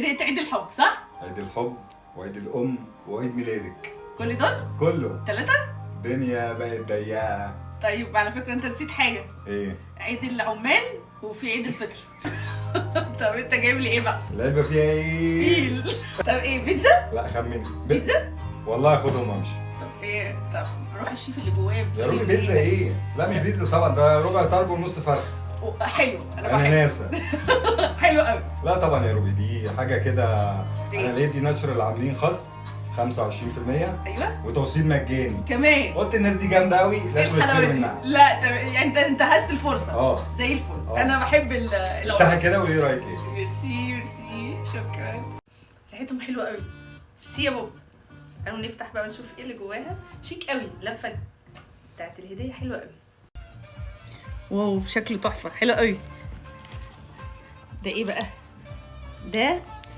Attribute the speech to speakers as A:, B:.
A: هدية عيد الحب صح؟
B: عيد الحب وعيد الام وعيد ميلادك.
A: كل دول؟
B: كله.
A: 3؟
B: الدنيا بقت ضيقه.
A: طيب على فكرة انت نسيت حاجة.
B: ايه؟
A: عيد العمال وفي عيد الفطر. طب انت جايب لي ايه بقى؟
B: العلبه فيها ايه؟
A: فيل. طب ايه بيتزا؟
B: لا خمني.
A: بيتزا؟
B: والله اخدهم وامشي.
A: طب ايه؟ طب روح الشيف اللي جوايا
B: يا
A: بتقول
B: روبي
A: لي
B: بيتزا ايه؟ لا مش بيتزا طبعا، ده ربع طرب ونص فرخ.
A: حلو انا بحب.
B: اناناسه.
A: حلو قوي.
B: لا طبعا يا روبي دي حاجه كده.
A: إيه؟
B: انا ليدي ناتشورال عاملين خصم 25%
A: ايوه
B: وتوصيل مجاني.
A: كمان.
B: قلت الناس دي جامده قوي
A: ايه
B: لازم
A: الحلاوه
B: اشتري
A: دي؟
B: منها.
A: لا طب يعني انت انتهزت الفرصه. زي الفل. انا بحب
B: افتحها كده وقولي رايك ايه.
A: ميرسي ميرسي شكرا. ريحتهم حلوه قوي. ميرسي يا بابا. قالوا نفتح بقى ونشوف ايه اللي جواها. شيك قوي اللفه بتاعت الهديه حلوه قوي. واو شكله تحفه حلو قوي. ده ايه بقى؟ ده